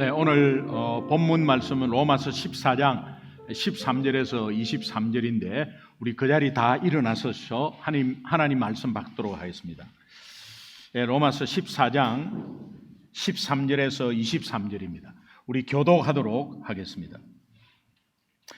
네, 오늘 본문 말씀은 로마서 14장 13절에서 23절인데 우리 그 자리 다 일어나서서 하나님 말씀 받도록 하겠습니다. 네, 로마서 14장 13절에서 23절입니다. 우리 교독하도록 하겠습니다.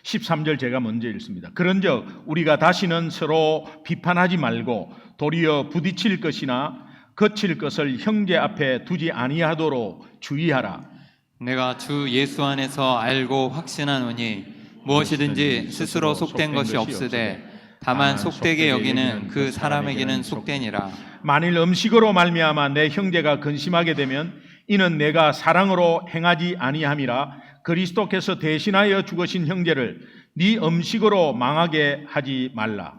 13절 제가 먼저 읽습니다. 그런즉 우리가 다시는 서로 비판하지 말고 도리어 부딪힐 것이나 거칠 것을 형제 앞에 두지 아니하도록 주의하라. 내가 주 예수 안에서 알고 확신하노니 무엇이든지 스스로 속된 것이 없으되 다만 속되게 여기는 그 사람에게는 속되니라. 만일 음식으로 말미암아 내 형제가 근심하게 되면 이는 내가 사랑으로 행하지 아니함이라. 그리스도께서 대신하여 죽으신 형제를 네 음식으로 망하게 하지 말라.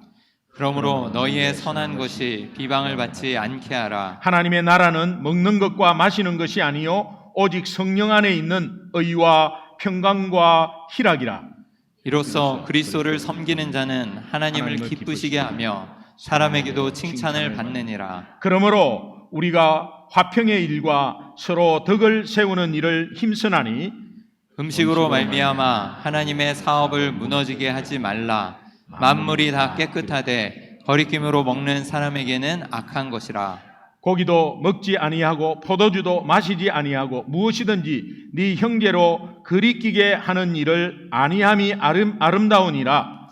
그러므로 너희의 선한 것이 비방을 받지 않게 하라. 하나님의 나라는 먹는 것과 마시는 것이 아니요 오직 성령 안에 있는 의와 평강과 희락이라. 이로써 그리스도를 섬기는 자는 하나님을 기쁘시게 하며 사람에게도 칭찬을 받느니라. 그러므로 우리가 화평의 일과 서로 덕을 세우는 일을 힘쓰나니 음식으로 말미암아 하나님의 사업을 무너지게 하지 말라. 만물이 다 깨끗하되 거리낌으로 먹는 사람에게는 악한 것이라. 고기도 먹지 아니하고 포도주도 마시지 아니하고 무엇이든지 네 형제로 그리끼게 하는 일을 아니함이 아름다우니라.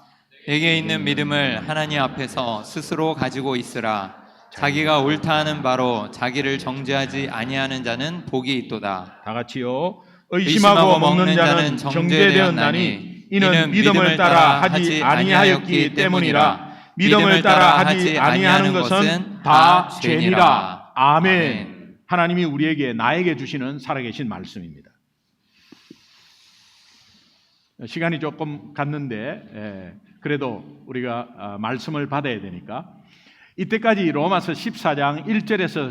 내게 있는 믿음을 하나님 앞에서 스스로 가지고 있으라. 자기가 옳다 하는 바로 자기를 정죄하지 아니하는 자는 복이 있도다. 다 같이요. 의심하고 먹는 자는 정죄되었나니 이는 믿음을 따라 하지 아니하였기 때문이라. 믿음을 따라 하지 아니하는 것은 다 죄니라. 아멘. 하나님이 우리에게 나에게 주시는 살아계신 말씀입니다. 시간이 조금 갔는데 그래도 우리가 말씀을 받아야 되니까 이때까지 로마서 14장 1절에서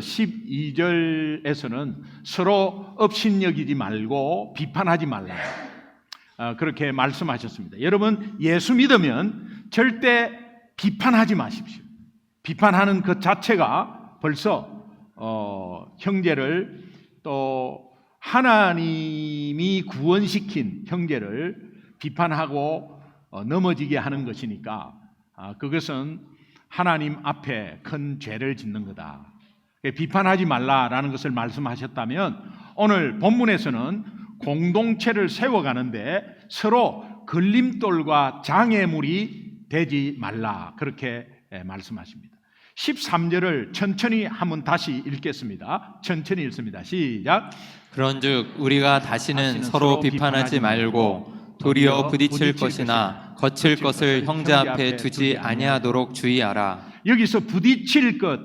12절에서는 서로 업신여기지 말고 비판하지 말라 그렇게 말씀하셨습니다. 여러분 예수 믿으면 절대 비판하지 마십시오. 비판하는 것 자체가 벌써 형제를 또 하나님이 구원시킨 형제를 비판하고 넘어지게 하는 것이니까 그것은 하나님 앞에 큰 죄를 짓는 거다. 비판하지 말라라는 것을 말씀하셨다면 오늘 본문에서는 공동체를 세워가는데 서로 걸림돌과 장애물이 되지 말라 그렇게 말씀하십니다. 13절을 천천히 한번 다시 읽겠습니다. 천천히 읽습니다. 시작. 그런즉 우리가 다시는 서로 비판하지 말고 도리어 부딪힐 것이나 거칠 것을 형제 앞에 두지 아니하도록 주의하라. 여기서 부딪힐 것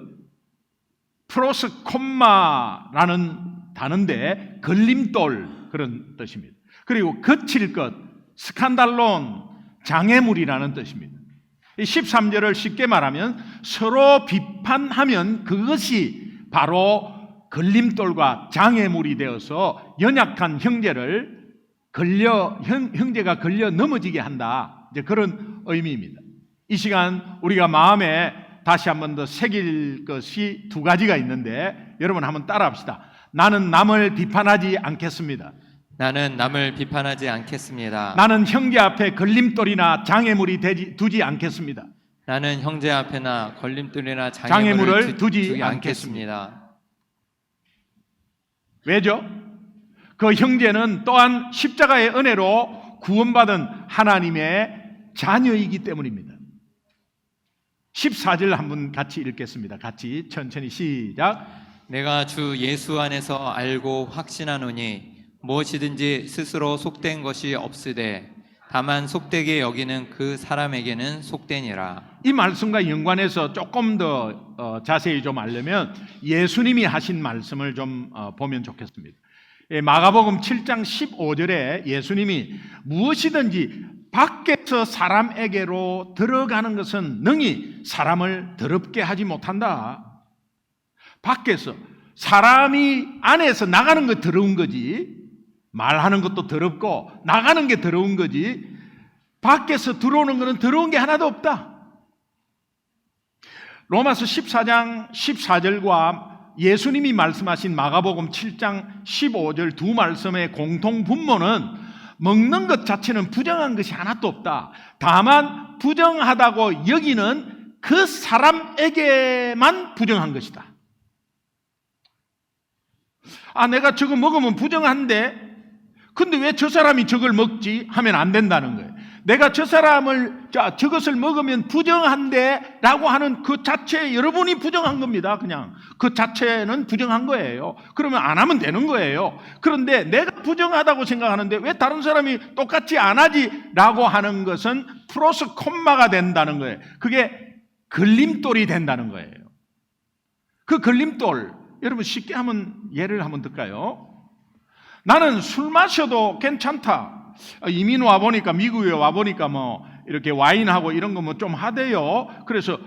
플러스 콤마라는 단어인데 걸림돌 그런 뜻입니다. 그리고 거칠 것 스칸달론 장애물이라는 뜻입니다. 13절을 쉽게 말하면 서로 비판하면 그것이 바로 걸림돌과 장애물이 되어서 연약한 형제를 형제가 걸려 넘어지게 한다. 이제 그런 의미입니다. 이 시간 우리가 마음에 다시 한 번 더 새길 것이 두 가지가 있는데 여러분 한번 따라합시다. 나는 남을 비판하지 않겠습니다. 나는 남을 비판하지 않겠습니다. 나는 형제 앞에 걸림돌이나 장애물이 두지 않겠습니다. 나는 형제 앞에나 걸림돌이나 장애물을 두지 않겠습니다. 왜죠? 그 형제는 또한 십자가의 은혜로 구원받은 하나님의 자녀이기 때문입니다. 14절 한번 같이 읽겠습니다. 같이 천천히 시작. 내가 주 예수 안에서 알고 확신하노니 무엇이든지 스스로 속된 것이 없으되 다만 속되게 여기는 그 사람에게는 속되니라. 이 말씀과 연관해서 조금 더 자세히 좀 알려면 예수님이 하신 말씀을 좀 보면 좋겠습니다. 마가복음 7장 15절에 예수님이 무엇이든지 밖에서 사람에게로 들어가는 것은 능히 사람을 더럽게 하지 못한다. 밖에서 사람이 안에서 나가는 거 더러운 거지 말하는 것도 더럽고 나가는 게 더러운 거지 밖에서 들어오는 것은 더러운 게 하나도 없다. 로마서 14장 14절과 예수님이 말씀하신 마가복음 7장 15절 두 말씀의 공통 분모는 먹는 것 자체는 부정한 것이 하나도 없다. 다만 부정하다고 여기는 그 사람에게만 부정한 것이다. 내가 저거 먹으면 부정한데 근데 왜 저 사람이 저걸 먹지? 하면 안 된다는 거예요. 내가 저것을 먹으면 부정한데 라고 하는 그 자체 여러분이 부정한 겁니다. 그냥 그 자체는 부정한 거예요. 그러면 안 하면 되는 거예요. 그런데 내가 부정하다고 생각하는데 왜 다른 사람이 똑같이 안 하지? 라고 하는 것은 플러스 콤마가 된다는 거예요. 그게 걸림돌이 된다는 거예요. 그 걸림돌 여러분 쉽게 예를 한번 들까요? 나는 술 마셔도 괜찮다. 이민 와보니까 미국에 와보니까 이렇게 와인하고 이런 거 좀 하대요. 그래서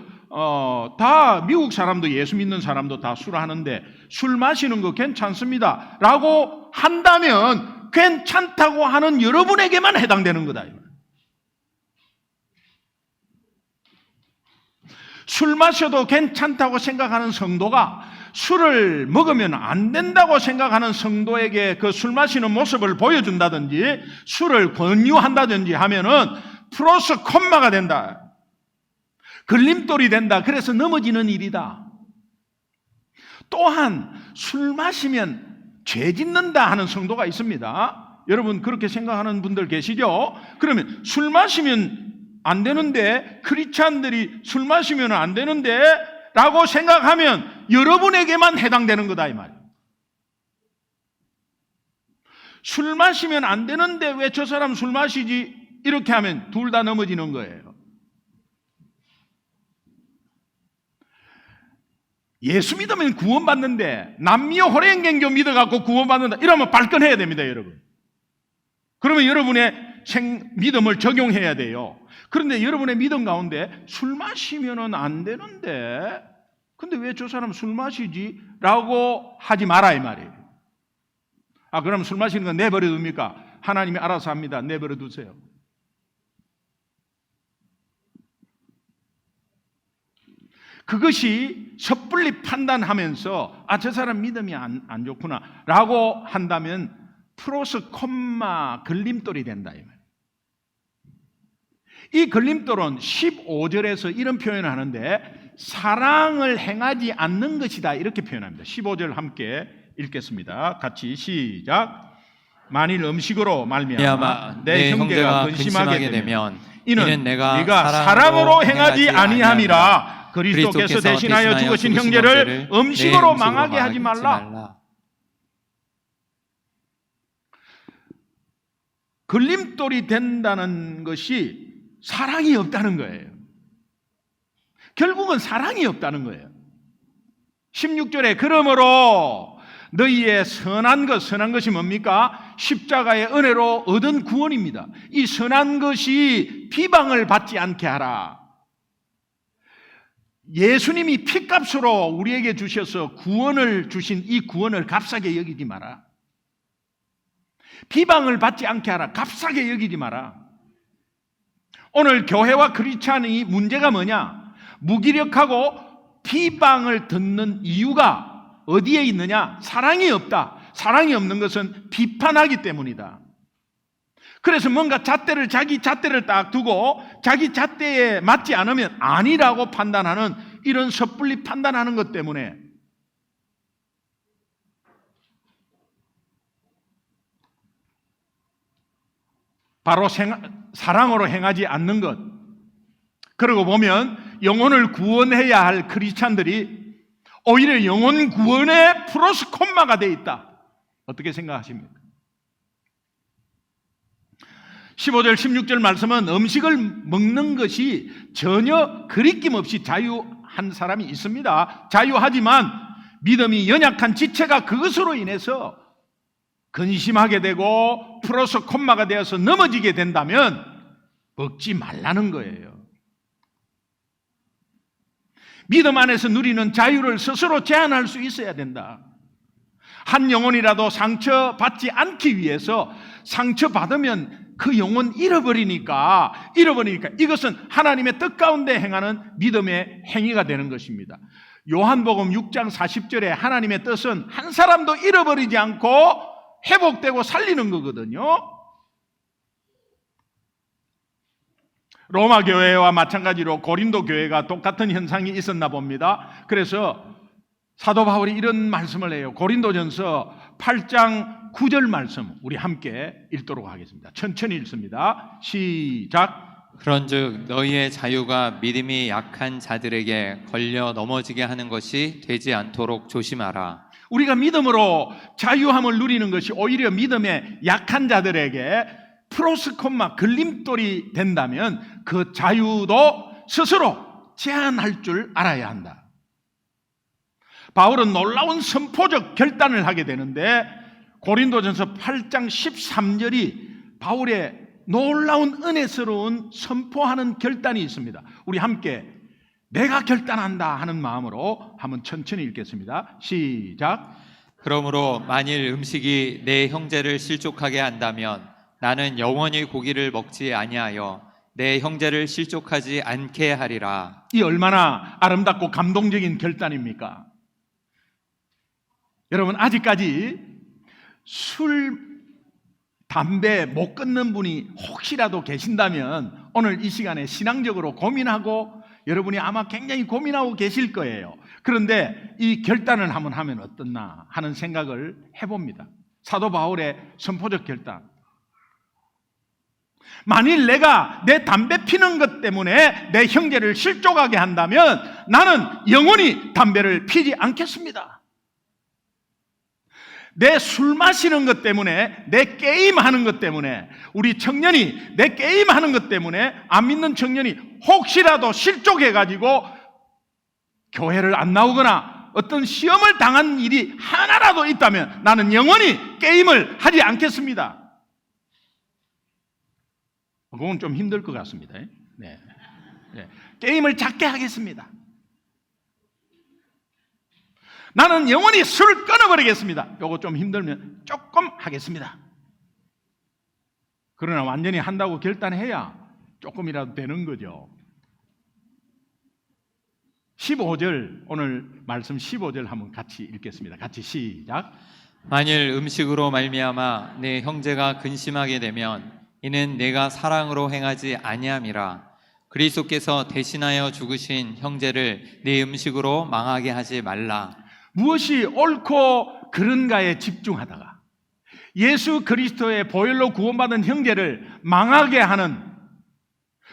다 미국 사람도 예수 믿는 사람도 다 술 하는데 술 마시는 거 괜찮습니다 라고 한다면 괜찮다고 하는 여러분에게만 해당되는 거다. 술 마셔도 괜찮다고 생각하는 성도가 술을 먹으면 안 된다고 생각하는 성도에게 그 술 마시는 모습을 보여준다든지 술을 권유한다든지 하면은 플러스 콤마가 된다. 걸림돌이 된다. 그래서 넘어지는 일이다. 또한 술 마시면 죄 짓는다 하는 성도가 있습니다. 여러분 그렇게 생각하는 분들 계시죠? 그러면 술 마시면 안 되는데 크리스찬들이 술 마시면 안 되는데 라고 생각하면 여러분에게만 해당되는 거다 이 말이에요. 술 마시면 안 되는데 왜 저 사람 술 마시지? 이렇게 하면 둘 다 넘어지는 거예요. 예수 믿으면 구원받는데 남미호 호랭갱교 믿어갖고 구원받는다 이러면 발끈해야 됩니다 여러분. 그러면 여러분의 믿음을 적용해야 돼요. 그런데 여러분의 믿음 가운데 술 마시면 안 되는데 근데 왜 저 사람 술 마시지? 라고 하지 마라 이 말이에요. 그럼 술 마시는 건 내버려 둡니까? 하나님이 알아서 합니다. 내버려 두세요. 그것이 섣불리 판단하면서 저 사람 믿음이 안 좋구나 라고 한다면 플러스 콤마 걸림돌이 된다 이 말이에요. 이 걸림돌은 15절에서 이런 표현을 하는데 사랑을 행하지 않는 것이다 이렇게 표현합니다. 15절 함께 읽겠습니다. 같이 시작. 만일 음식으로 말미암아 내 형제가 근심하게 되면 이는 네가 사랑으로 행하지 아니함이라. 그리스도께서 대신하여 죽으신 형제를 음식으로 망하게 하지 말라. 걸림돌이 된다는 것이 사랑이 없다는 거예요. 결국은 사랑이 없다는 거예요. 16절에 그러므로 너희의 선한 것이 뭡니까? 십자가의 은혜로 얻은 구원입니다. 이 선한 것이 비방을 받지 않게 하라. 예수님이 피값으로 우리에게 주셔서 구원을 주신 이 구원을 값싸게 여기지 마라. 비방을 받지 않게 하라. 값싸게 여기지 마라. 오늘 교회와 크리스찬의 문제가 뭐냐? 무기력하고 비방을 듣는 이유가 어디에 있느냐? 사랑이 없다. 사랑이 없는 것은 비판하기 때문이다. 그래서 뭔가 자기 잣대를 딱 두고 자기 잣대에 맞지 않으면 아니라고 판단하는 이런 섣불리 판단하는 것 때문에 바로 사랑으로 행하지 않는 것. 그러고 보면 영혼을 구원해야 할 크리스찬들이 오히려 영혼 구원에 플러스 콤마가 돼 있다. 어떻게 생각하십니까? 15절 16절 말씀은 음식을 먹는 것이 전혀 거리낌 없이 자유한 사람이 있습니다. 자유하지만 믿음이 연약한 지체가 그것으로 인해서 근심하게 되고 플러스 콤마가 되어서 넘어지게 된다면 먹지 말라는 거예요. 믿음 안에서 누리는 자유를 스스로 제한할 수 있어야 된다. 한 영혼이라도 상처받지 않기 위해서 상처받으면 그 영혼 잃어버리니까 이것은 하나님의 뜻 가운데 행하는 믿음의 행위가 되는 것입니다. 요한복음 6장 40절에 하나님의 뜻은 한 사람도 잃어버리지 않고 회복되고 살리는 거거든요. 로마 교회와 마찬가지로 고린도 교회가 똑같은 현상이 있었나 봅니다. 그래서 사도 바울이 이런 말씀을 해요. 고린도전서 8장 9절 말씀 우리 함께 읽도록 하겠습니다. 천천히 읽습니다. 시작. 그런즉 너희의 자유가 믿음이 약한 자들에게 걸려 넘어지게 하는 것이 되지 않도록 조심하라. 우리가 믿음으로 자유함을 누리는 것이 오히려 믿음에 약한 자들에게 프로스콤마 걸림돌이 된다면 그 자유도 스스로 제한할 줄 알아야 한다. 바울은 놀라운 선포적 결단을 하게 되는데 고린도전서 8장 13절이 바울의 놀라운 은혜스러운 선포하는 결단이 있습니다. 우리 함께 내가 결단한다 하는 마음으로 한번 천천히 읽겠습니다. 시작. 그러므로 만일 음식이 내 형제를 실족하게 한다면 나는 영원히 고기를 먹지 아니하여 내 형제를 실족하지 않게 하리라. 이 얼마나 아름답고 감동적인 결단입니까? 여러분, 아직까지 술, 담배 못 끊는 분이 혹시라도 계신다면 오늘 이 시간에 신앙적으로 고민하고 여러분이 아마 굉장히 고민하고 계실 거예요. 그런데 이 결단을 한번 하면 어떻나 하는 생각을 해봅니다. 사도 바울의 선포적 결단. 만일 내가 내 담배 피는 것 때문에 내 형제를 실족하게 한다면 나는 영원히 담배를 피지 않겠습니다. 내 술 마시는 것 때문에, 내 게임하는 것 때문에, 우리 청년이 내 게임하는 것 때문에 안 믿는 청년이 혹시라도 실족해가지고 교회를 안 나오거나 어떤 시험을 당한 일이 하나라도 있다면 나는 영원히 게임을 하지 않겠습니다. 그건 좀 힘들 것 같습니다. 네. 게임을 작게 하겠습니다. 나는 영원히 술을 끊어버리겠습니다. 요거 좀 힘들면 조금 하겠습니다. 그러나 완전히 한다고 결단해야 조금이라도 되는 거죠. 15절, 오늘 말씀 15절 한번 같이 읽겠습니다. 같이 시작. 만일 음식으로 말미암아 내 형제가 근심하게 되면 이는 내가 사랑으로 행하지 아니함이라. 그리스도께서 대신하여 죽으신 형제를 내 음식으로 망하게 하지 말라. 무엇이 옳고 그른가에 집중하다가 예수 그리스도의 보혈로 구원받은 형제를 망하게 하는,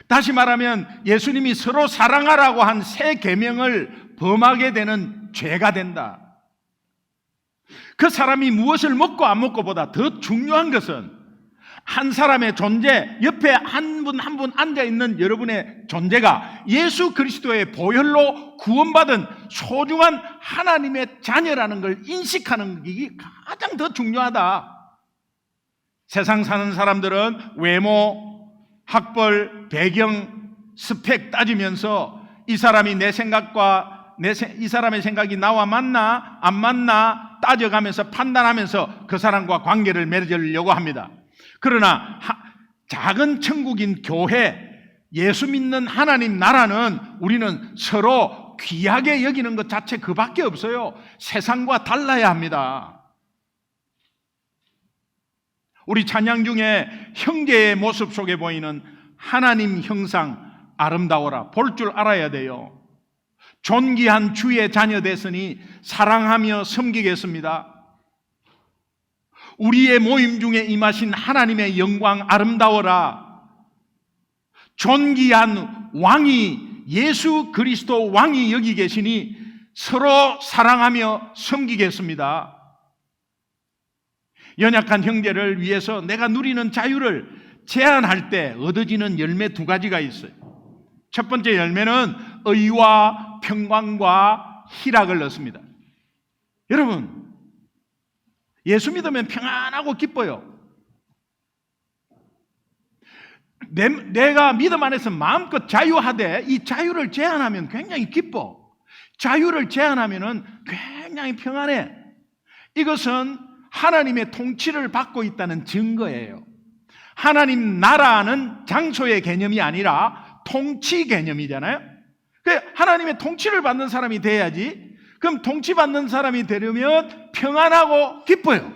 다시 말하면 예수님이 서로 사랑하라고 한 새 계명을 범하게 되는 죄가 된다. 그 사람이 무엇을 먹고 안 먹고보다 더 중요한 것은 한 사람의 존재, 옆에 한 분 한 분 앉아있는 여러분의 존재가 예수 그리스도의 보혈로 구원받은 소중한 하나님의 자녀라는 걸 인식하는 게 가장 더 중요하다. 세상 사는 사람들은 외모, 학벌, 배경, 스펙 따지면서 이 사람이 내 생각과 이 사람의 생각이 나와 맞나 안 맞나 따져가면서 판단하면서 그 사람과 관계를 맺으려고 합니다. 그러나 작은 천국인 교회, 예수 믿는 하나님 나라는 우리는 서로 귀하게 여기는 것 자체 그밖에 없어요. 세상과 달라야 합니다. 우리 찬양 중에 형제의 모습 속에 보이는 하나님 형상 아름다워라 볼 줄 알아야 돼요. 존귀한 주의 자녀 됐으니 사랑하며 섬기겠습니다. 우리의 모임 중에 임하신 하나님의 영광 아름다워라. 존귀한 왕이 예수 그리스도 왕이 여기 계시니 서로 사랑하며 섬기겠습니다. 연약한 형제를 위해서 내가 누리는 자유를 제한할 때 얻어지는 열매 두 가지가 있어요. 첫 번째 열매는 의와 평강과 희락을 얻습니다. 여러분, 예수 믿으면 평안하고 기뻐요. 내가 믿음 안에서 마음껏 자유하되 이 자유를 제한하면 굉장히 기뻐. 자유를 제한하면 굉장히 평안해. 이것은 하나님의 통치를 받고 있다는 증거예요. 하나님 나라는 장소의 개념이 아니라 통치 개념이잖아요. 하나님의 통치를 받는 사람이 돼야지. 그럼 통치받는 사람이 되려면 평안하고 기뻐요.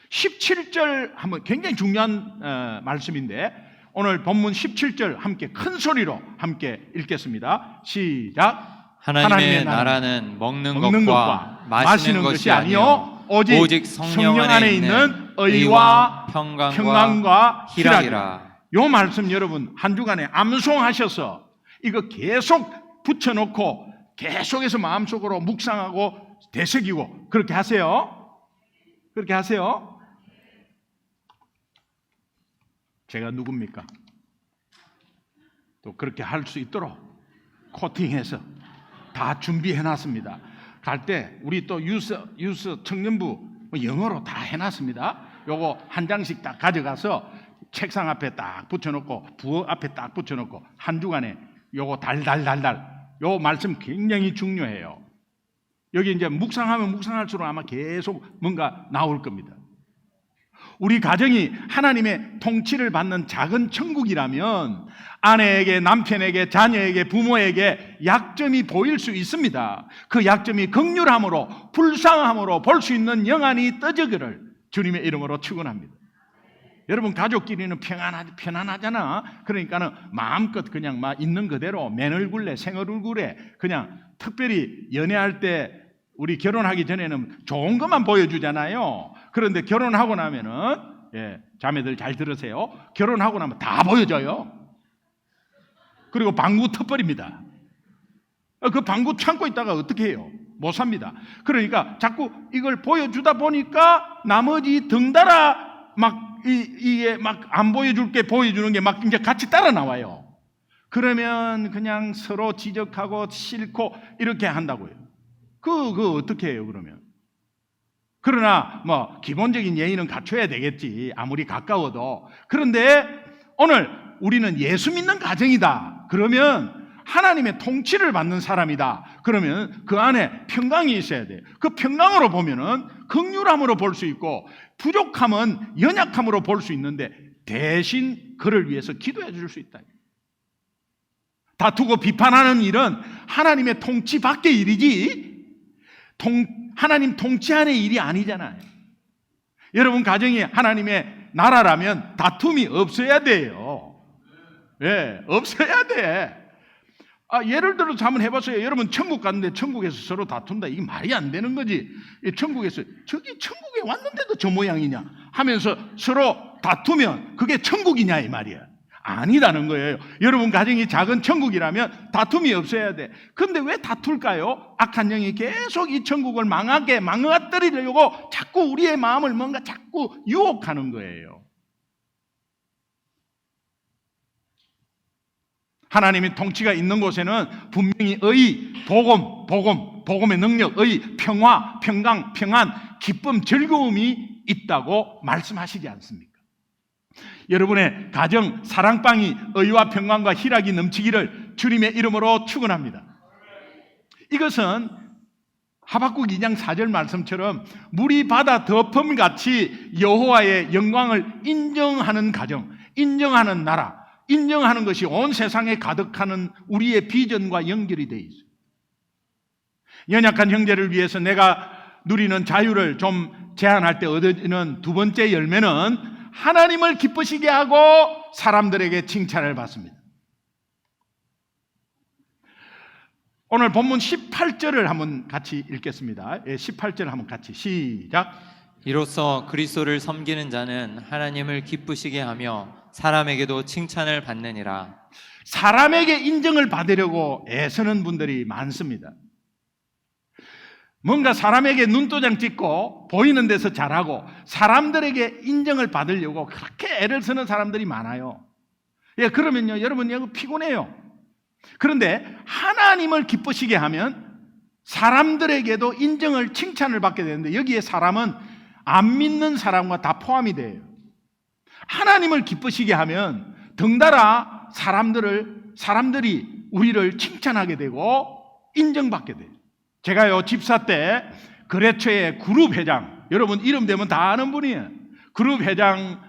17절 한번 굉장히 중요한 말씀인데 오늘 본문 17절 함께 큰 소리로 함께 읽겠습니다. 시작. 하나님의 나라는 먹는 것과 마시는 것이 아니요 오직 성령 안에 있는 의와 평강과 희락이라. 요 말씀 여러분 한 주간에 암송하셔서 이거 계속 붙여놓고 계속해서 마음속으로 묵상하고 되새기고 그렇게 하세요. 그렇게 하세요. 제가 누굽니까? 또 그렇게 할 수 있도록 코팅해서 다 준비해놨습니다. 갈 때 우리 또 유스 청년부 영어로 다 해놨습니다. 요거 한 장씩 딱 가져가서 책상 앞에 딱 붙여놓고 부엌 앞에 딱 붙여놓고 한 주간에 요거 달달달달 요 말씀 굉장히 중요해요. 여기 이제 묵상하면 묵상할수록 아마 계속 뭔가 나올 겁니다. 우리 가정이 하나님의 통치를 받는 작은 천국이라면 아내에게, 남편에게, 자녀에게, 부모에게 약점이 보일 수 있습니다. 그 약점이 긍휼함으로, 불쌍함으로 볼 수 있는 영안이 떠지기를 주님의 이름으로 축원합니다. 여러분 가족끼리는 편안하잖아. 그러니까는 마음껏 그냥 막 있는 그대로 맨얼굴에 생얼굴에 그냥 특별히 연애할 때 우리 결혼하기 전에는 좋은 것만 보여주잖아요. 그런데 결혼하고 나면은 자매들 잘 들으세요. 결혼하고 나면 다 보여줘요. 그리고 방구 터버립니다. 그 방구 참고 있다가 어떻게 해요? 못 삽니다. 그러니까 자꾸 이걸 보여주다 보니까 나머지 덩달아 막 이게 막 안 보여줄게 보여주는 게 막 이제 같이 따라 나와요. 그러면 그냥 서로 지적하고 싫고 이렇게 한다고요. 그거 어떻게 해요, 그러면? 그러나 뭐 기본적인 예의는 갖춰야 되겠지. 아무리 가까워도. 그런데 오늘 우리는 예수 믿는 가정이다. 그러면 하나님의 통치를 받는 사람이다. 그러면 그 안에 평강이 있어야 돼. 그 평강으로 보면은 긍휼함으로 볼 수 있고 부족함은 연약함으로 볼 수 있는데 대신 그를 위해서 기도해 줄 수 있다. 다투고 비판하는 일은 하나님의 통치 밖의 일이지 하나님 통치 안의 일이 아니잖아요. 여러분 가정이 하나님의 나라라면 다툼이 없어야 돼요. 없어야 돼. 예를 들어서 한번 해봤어요. 여러분 천국 갔는데 천국에서 서로 다툰다. 이게 말이 안 되는 거지. 천국에서 저기 천국에 왔는데도 저 모양이냐 하면서 서로 다투면 그게 천국이냐 이 말이야. 아니라는 거예요. 여러분 가정이 작은 천국이라면 다툼이 없어야 돼. 그런데 왜 다툴까요? 악한 영이 계속 이 천국을 망가뜨리려고 자꾸 우리의 마음을 뭔가 자꾸 유혹하는 거예요. 하나님의 통치가 있는 곳에는 분명히 의, 복음의 능력, 의, 평화, 평강, 평안, 기쁨, 즐거움이 있다고 말씀하시지 않습니까? 여러분의 가정, 사랑방이 의와 평강과 희락이 넘치기를 주님의 이름으로 축원합니다. 이것은 하박국 2장 4절 말씀처럼 물이 바다 덮음같이 여호와의 영광을 인정하는 가정, 인정하는 나라, 인정하는 것이 온 세상에 가득하는 우리의 비전과 연결이 되어 있어요. 연약한 형제를 위해서 내가 누리는 자유를 좀 제한할 때 얻어지는 두 번째 열매는 하나님을 기쁘시게 하고 사람들에게 칭찬을 받습니다. 오늘 본문 18절을 한번 같이 읽겠습니다. 18절 한번 같이 시작. 이로써 그리스도를 섬기는 자는 하나님을 기쁘시게 하며 사람에게도 칭찬을 받느니라. 사람에게 인정을 받으려고 애쓰는 분들이 많습니다. 뭔가 사람에게 눈도장 찍고 보이는 데서 잘하고 사람들에게 인정을 받으려고 그렇게 애를 쓰는 사람들이 많아요. 그러면요 여러분 이거 피곤해요. 그런데 하나님을 기쁘시게 하면 사람들에게도 인정을 칭찬을 받게 되는데 여기에 사람은 안 믿는 사람과 다 포함이 돼요. 하나님을 기쁘시게 하면 덩달아 사람들이 우리를 칭찬하게 되고 인정받게 돼요. 제가요 집사 때 거래처의 그룹 회장, 여러분 이름 되면 다 아는 분이에요. 그룹 회장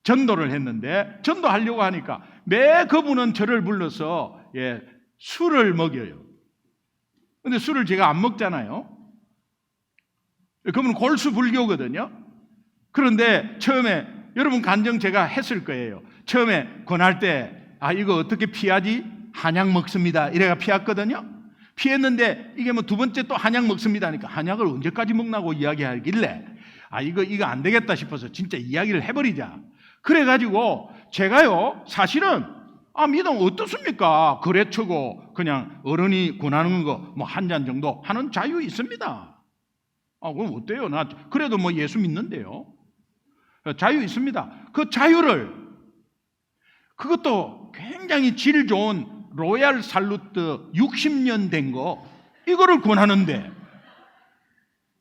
전도를 했는데 전도하려고 하니까 매 그분은 저를 불러서 술을 먹여요. 근데 술을 제가 안 먹잖아요. 그러면 골수불교거든요. 그런데 처음에 여러분 간증 제가 했을 거예요. 처음에 권할 때 이거 어떻게 피하지? 한약 먹습니다. 이래가 피했거든요. 피했는데 이게 뭐 두 번째 또 한약 먹습니다 하니까 한약을 언제까지 먹나고 이야기하길래 이거 안 되겠다 싶어서 진짜 이야기를 해버리자. 그래가지고 제가요 사실은 믿음 어떻습니까? 거래처고 그냥 어른이 권하는 거 뭐 한 잔 정도 하는 자유 있습니다. 그럼 어때요? 나 그래도 뭐 예수 믿는데요. 자유 있습니다. 그 자유를 그것도 굉장히 질 좋은 로얄 살루트 60년 된 거 이거를 권하는데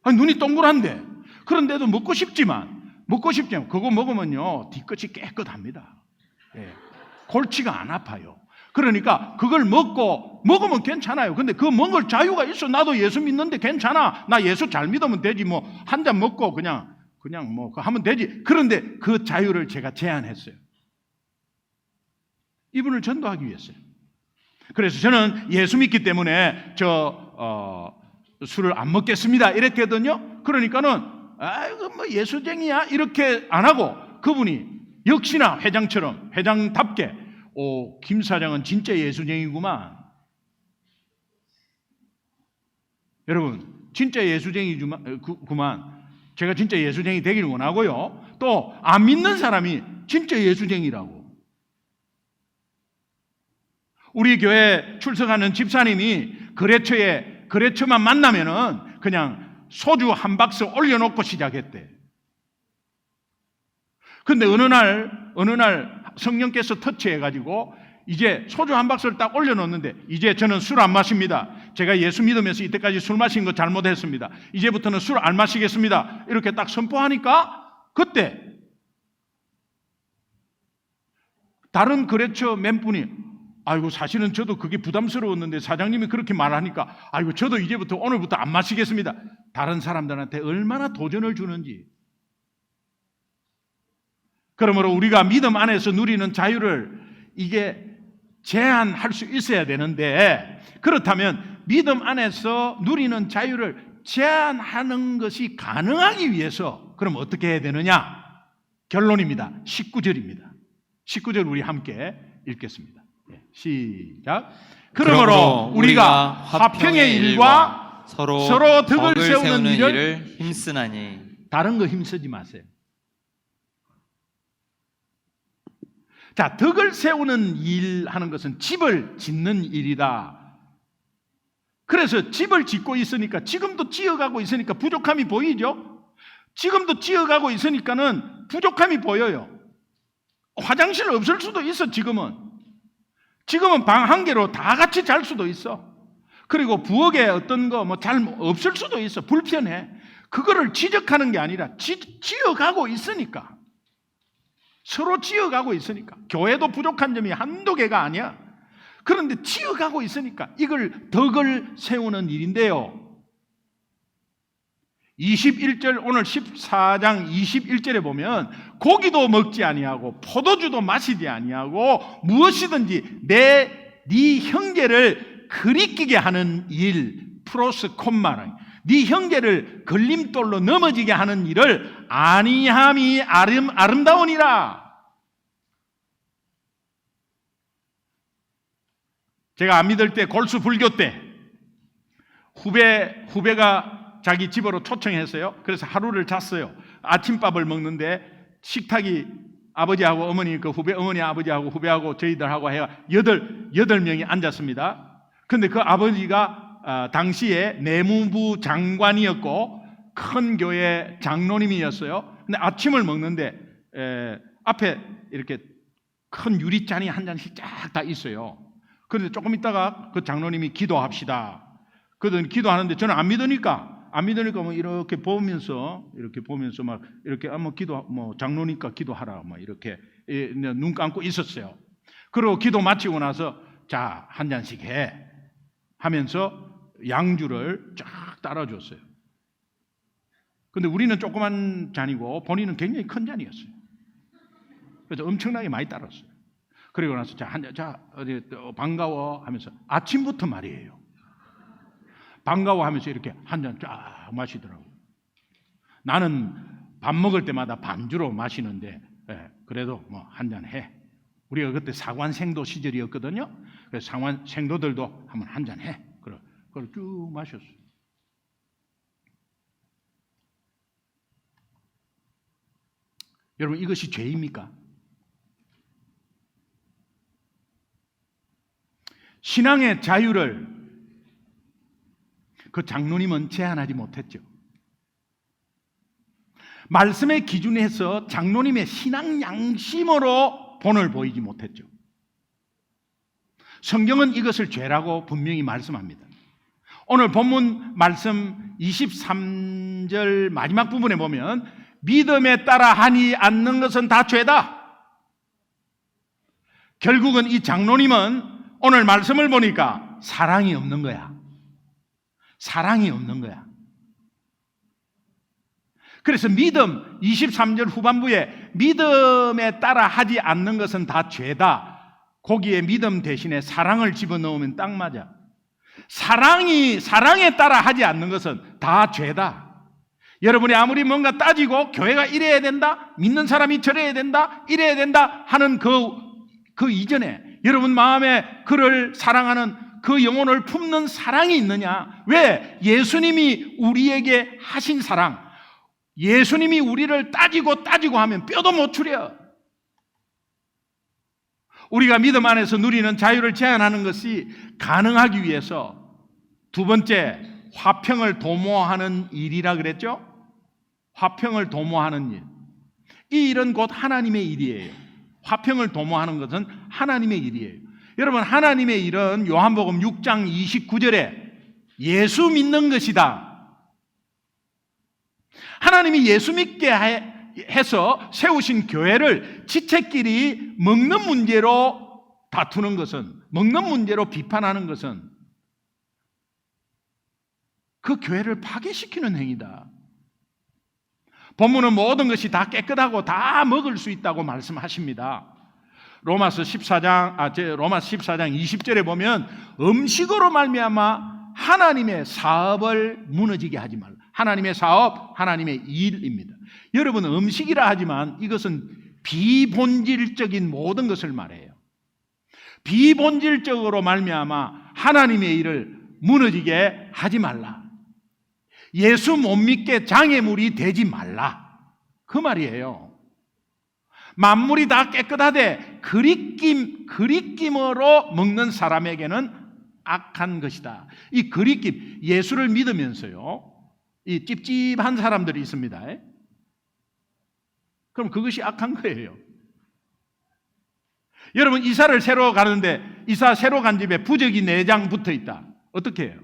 눈이 동그란데 그런데도 먹고 싶지만 그거 먹으면요 뒤끝이 깨끗합니다. 골치가 안 아파요. 그러니까 그걸 먹으면 괜찮아요. 근데 그 먹을 자유가 있어. 나도 예수 믿는데 괜찮아. 나 예수 잘 믿으면 되지. 뭐 한 잔 먹고 그냥 뭐 하면 되지. 그런데 그 자유를 제가 제한했어요. 이분을 전도하기 위해서요. 그래서 저는 예수 믿기 때문에 술을 안 먹겠습니다. 이랬거든요. 그러니까는 뭐 예수쟁이야 이렇게 안 하고 그분이 역시나 회장처럼 회장답게 김 사장은 진짜 예수쟁이구만. 여러분 진짜 예수쟁이구만. 제가 진짜 예수쟁이 되길 원하고요. 또 안 믿는 사람이 진짜 예수쟁이라고. 우리 교회 출석하는 집사님이 거래처만 만나면은 그냥 소주 한 박스 올려놓고 시작했대. 근데 어느 날 성령께서 터치해가지고 이제 소주 한 박스를 딱 올려놓는데 이제 저는 술 안 마십니다. 제가 예수 믿으면서 이때까지 술 마신 거 잘못했습니다. 이제부터는 술 안 마시겠습니다. 이렇게 딱 선포하니까 그때 다른 거래처 멘분이 사실은 저도 그게 부담스러웠는데 사장님이 그렇게 말하니까 저도 이제부터 오늘부터 안 마시겠습니다. 다른 사람들한테 얼마나 도전을 주는지. 그러므로 우리가 믿음 안에서 누리는 자유를 이게 제한할 수 있어야 되는데 그렇다면 믿음 안에서 누리는 자유를 제한하는 것이 가능하기 위해서 그럼 어떻게 해야 되느냐? 결론입니다. 19절입니다. 19절 우리 함께 읽겠습니다. 시작. 그러므로 우리가 화평의 일과 서로 덕을 세우는 일을 힘쓰나니. 다른 거 힘쓰지 마세요. 자, 덕을 세우는 일 하는 것은 집을 짓는 일이다. 그래서 집을 짓고 있으니까 지금도 지어가고 있으니까 부족함이 보이죠? 지금도 지어가고 있으니까는 부족함이 보여요. 화장실 없을 수도 있어. 지금은 방 한 개로 다 같이 잘 수도 있어. 그리고 부엌에 어떤 거 뭐 잘 없을 수도 있어. 불편해. 그거를 지적하는 게 아니라 지어가고 있으니까. 서로 지어가고 있으니까. 교회도 부족한 점이 한두 개가 아니야. 그런데 지어가고 있으니까 이걸 덕을 세우는 일인데요. 21절 오늘 14장 21절에 보면 고기도 먹지 아니하고 포도주도 마시지 아니하고 무엇이든지 네 형제를 그리끼게 하는 일 플러스 콤마는 네 형제를 걸림돌로 넘어지게 하는 일을 아니함이 아름다우니라. 제가 안 믿을 때 골수 불교 때 후배가 자기 집으로 초청했어요. 그래서 하루를 잤어요. 아침밥을 먹는데 식탁이 아버지하고 어머니, 그 후배 어머니 아버지하고 후배하고 저희들하고 해가 8명이 앉았습니다. 근데 그 아버지가 당시에 내무부 장관이었고 큰 교회 장로님이었어요. 근데 아침을 먹는데 앞에 이렇게 큰 유리잔이 한 잔씩 쫙 다 있어요. 그런데 조금 있다가 그 장로님이 기도합시다. 그러더니 기도하는데 저는 안 믿으니까 뭐 이렇게 보면서 막 이렇게 뭐 장로니까 기도하라 막 이렇게 눈 감고 있었어요. 그리고 기도 마치고 나서 자, 한 잔씩 해 하면서 양주를 쫙 따라줬어요. 근데 우리는 조그만 잔이고 본인은 굉장히 큰 잔이었어요. 그래서 엄청나게 많이 따랐어요. 그리고 나서 어디 반가워 하면서 아침부터 말이에요. 반가워 하면서 이렇게 한 잔 쫙 마시더라고요. 나는 밥 먹을 때마다 반주로 마시는데 그래도 뭐 한 잔 해. 우리가 그때 사관생도 시절이었거든요. 그래서 사관생도들도 한번 한 잔 해. 그걸 쭉 마셨어요. 여러분, 이것이 죄입니까? 신앙의 자유를 그 장로님은 제한하지 못했죠. 말씀의 기준에서 장로님의 신앙 양심으로 본을 보이지 못했죠. 성경은 이것을 죄라고 분명히 말씀합니다. 오늘 본문 말씀 23절 마지막 부분에 보면 믿음에 따라 하지 않는 것은 다 죄다. 결국은 이 장로님은 오늘 말씀을 보니까 사랑이 없는 거야. 사랑이 없는 거야. 그래서 믿음 23절 후반부에 믿음에 따라 하지 않는 것은 다 죄다. 거기에 믿음 대신에 사랑을 집어넣으면 딱 맞아. 사랑에 따라 하지 않는 것은 다 죄다. 여러분이 아무리 뭔가 따지고 교회가 이래야 된다, 믿는 사람이 저래야 된다, 이래야 된다 하는 그 이전에 여러분 마음에 그를 사랑하는 그 영혼을 품는 사랑이 있느냐? 왜? 예수님이 우리에게 하신 사랑, 예수님이 우리를 따지고 하면 뼈도 못 추려. 우리가 믿음 안에서 누리는 자유를 제한하는 것이 가능하기 위해서 두 번째, 화평을 도모하는 일이라 그랬죠? 화평을 도모하는 일. 이 일은 곧 하나님의 일이에요. 화평을 도모하는 것은 하나님의 일이에요. 여러분, 하나님의 일은 요한복음 6장 29절에 예수 믿는 것이다. 하나님이 예수 믿게 해서 세우신 교회를 지체끼리 먹는 문제로 다투는 것은, 먹는 문제로 비판하는 것은 그 교회를 파괴시키는 행위다. 본문은 모든 것이 다 깨끗하고 다 먹을 수 있다고 말씀하십니다. 로마서 14장 20절에 보면 음식으로 말미암아 하나님의 사업을 무너지게 하지 말라. 하나님의 사업, 하나님의 일입니다. 여러분, 음식이라 하지만 이것은 비본질적인 모든 것을 말해요. 비본질적으로 말미암아 하나님의 일을 무너지게 하지 말라. 예수 못 믿게 장애물이 되지 말라. 그 말이에요. 만물이 다 깨끗하되 그리낌으로 먹는 사람에게는 악한 것이다. 이 그리낌, 예수를 믿으면서요, 이 찝찝한 사람들이 있습니다. 그럼 그것이 악한 거예요. 여러분, 이사를 새로 가는데 이사 새로 간 집에 부적이 4장 붙어 있다. 어떻게 해요?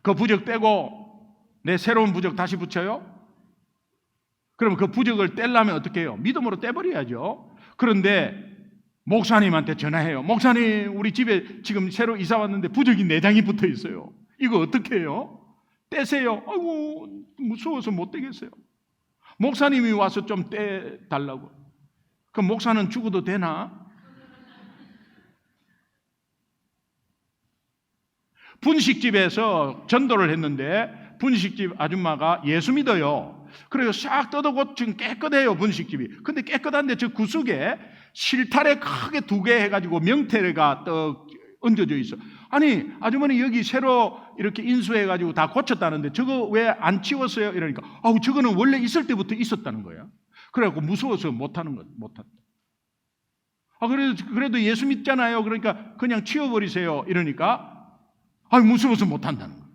그 부적 빼고 내 새로운 부적 다시 붙여요? 그럼 그 부적을 떼려면 어떻게 해요? 믿음으로 떼버려야죠. 그런데 목사님한테 전화해요. 목사님, 우리 집에 지금 새로 이사 왔는데 부적이 4장이 붙어 있어요. 이거 어떻게 해요? 떼세요. 아이고, 무서워서 못 떼겠어요. 목사님이 와서 좀 떼달라고. 그럼 목사는 죽어도 되나? 분식집에서 전도를 했는데 분식집 아줌마가 예수 믿어요. 그래서 싹 뜯어고 지금 깨끗해요, 분식집이. 근데 깨끗한데 저 구석에 실타래 크게 2개 해가지고 명태가 떡 얹어져 있어. 아니, 아주머니 여기 새로 이렇게 인수해가지고 다 고쳤다는데 저거 왜 안 치웠어요? 이러니까 저거는 원래 있을 때부터 있었다는 거야. 그래갖고 무서워서 못하는 거, 못한다. 그래도 예수 믿잖아요. 그러니까 그냥 치워버리세요. 이러니까 무서워서 못한다는 거예요.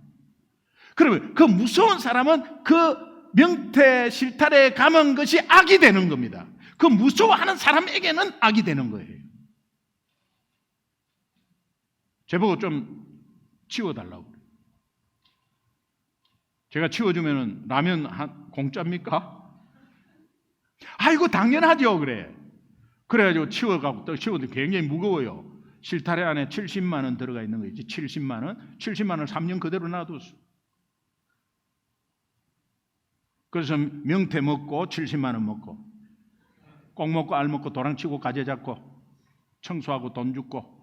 그러면 그 무서운 사람은 그 명태 실타래에 감은 것이 악이 되는 겁니다. 그 무서워하는 사람에게는 악이 되는 거예요. 제보고 좀 치워달라고. 제가 치워주면 라면 공짜입니까? 이거 당연하죠. 그래가지고 치워가고 또 치워도 굉장히 무거워요. 실타래 안에 70만 원 들어가 있는 거 있지. 70만 원. 70만 원을 3년 그대로 놔뒀어. 그래서 명태 먹고 70만 원 먹고. 꼭 먹고 알 먹고 도랑치고 가재 잡고 청소하고 돈 줍고.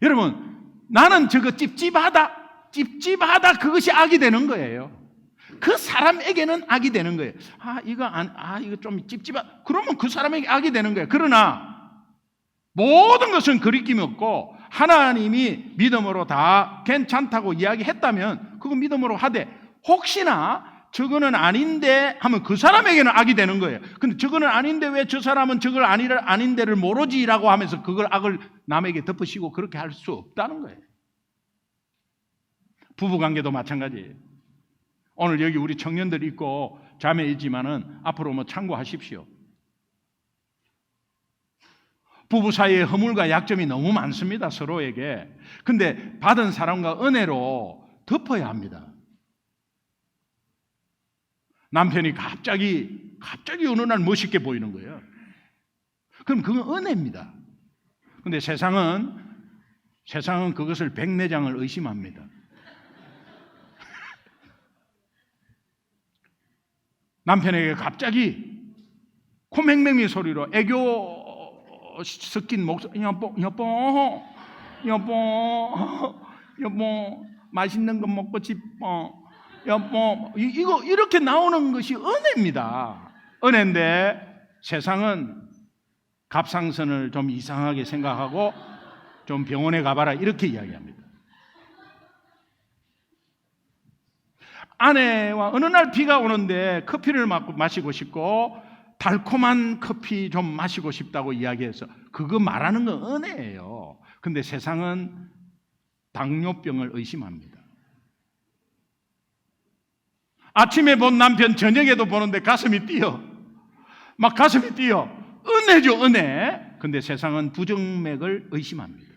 여러분, 나는 저거 찝찝하다 그것이 악이 되는 거예요. 그 사람에게는 악이 되는 거예요. 이거 좀 찝찝하다. 그러면 그 사람에게 악이 되는 거예요. 그러나 모든 것은 거리낌이 없고 하나님이 믿음으로 다 괜찮다고 이야기했다면 그거 믿음으로 하되, 혹시나 저거는 아닌데 하면 그 사람에게는 악이 되는 거예요. 근데 저거는 아닌데 왜 저 사람은 저걸 아닌데를 모르지라고 하면서 그걸 악을 남에게 덮으시고 그렇게 할 수 없다는 거예요. 부부관계도 마찬가지예요. 오늘 여기 우리 청년들 있고 자매 있지만은 앞으로 뭐 참고하십시오. 부부 사이에 허물과 약점이 너무 많습니다, 서로에게. 근데 받은 사랑과 은혜로 덮어야 합니다. 남편이 갑자기 어느 날 멋있게 보이는 거예요. 그럼 그건 은혜입니다. 근데 세상은 그것을 백내장을 의심합니다. 남편에게 갑자기 코맹맹이 소리로 애교 섞인 목소리, 여보, 맛있는 거 먹고 싶어, 여보, 이거 이렇게 나오는 것이 은혜입니다. 은혜인데 세상은 갑상선을 좀 이상하게 생각하고 좀 병원에 가봐라 이렇게 이야기합니다. 아내와 어느 날 비가 오는데 커피를 마시고 싶고 달콤한 커피 좀 마시고 싶다고 이야기해서 그거 말하는 건 은혜예요. 근데 세상은 당뇨병을 의심합니다. 아침에 본 남편 저녁에도 보는데 가슴이 뛰어. 막 가슴이 뛰어. 은혜죠, 은혜. 근데 세상은 부정맥을 의심합니다.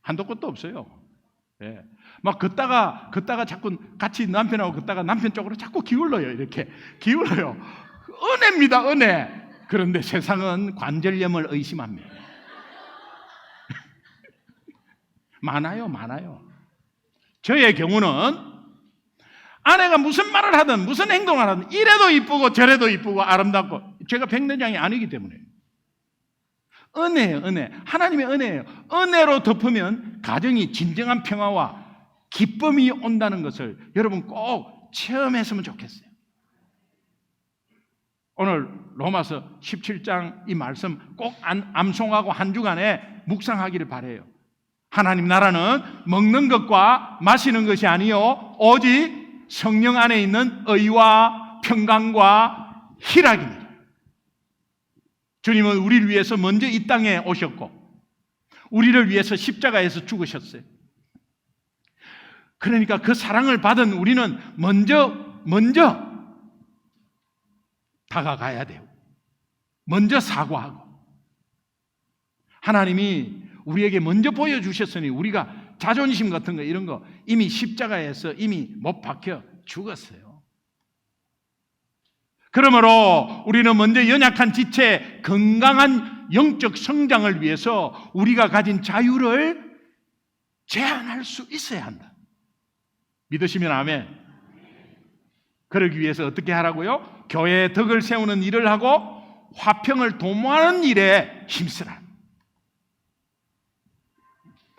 한도 끝도 없어요. 예. 막 걷다가 자꾸 같이 남편하고 걷다가 남편 쪽으로 자꾸 기울어요. 이렇게 기울어요. 은혜입니다, 은혜. 그런데 세상은 관절염을 의심합니다. 많아요. 저의 경우는 아내가 무슨 말을 하든 무슨 행동을 하든 이래도 이쁘고 저래도 이쁘고 아름답고, 제가 백내장이 아니기 때문에 은혜예요, 은혜. 하나님의 은혜예요. 은혜로 덮으면 가정이 진정한 평화와 기쁨이 온다는 것을 여러분 꼭 체험했으면 좋겠어요. 오늘 로마서 17장 이 말씀 꼭 암송하고 한 주간에 묵상하기를 바라요. 하나님 나라는 먹는 것과 마시는 것이 아니요 오직 성령 안에 있는 의와 평강과 희락입니다. 주님은 우리를 위해서 먼저 이 땅에 오셨고 우리를 위해서 십자가에서 죽으셨어요. 그러니까 그 사랑을 받은 우리는 먼저 다가가야 돼요. 먼저 사과하고. 하나님이 우리에게 먼저 보여주셨으니 우리가 자존심 같은 거 이런 거 이미 십자가에서 이미 못 박혀 죽었어요. 그러므로 우리는 먼저 연약한 지체 건강한 영적 성장을 위해서 우리가 가진 자유를 제한할 수 있어야 한다. 믿으시면 아멘. 그러기 위해서 어떻게 하라고요? 교회의 덕을 세우는 일을 하고 화평을 도모하는 일에 힘쓰라.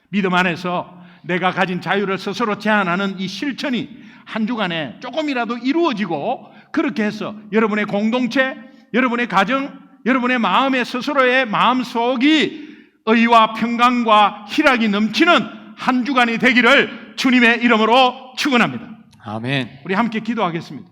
믿음 안에서 내가 가진 자유를 스스로 제한하는 이 실천이 한 주간에 조금이라도 이루어지고, 그렇게 해서 여러분의 공동체, 여러분의 가정, 여러분의 마음의 스스로의 마음속이 의와 평강과 희락이 넘치는 한 주간이 되기를 주님의 이름으로 축원합니다. 아멘. 우리 함께 기도하겠습니다.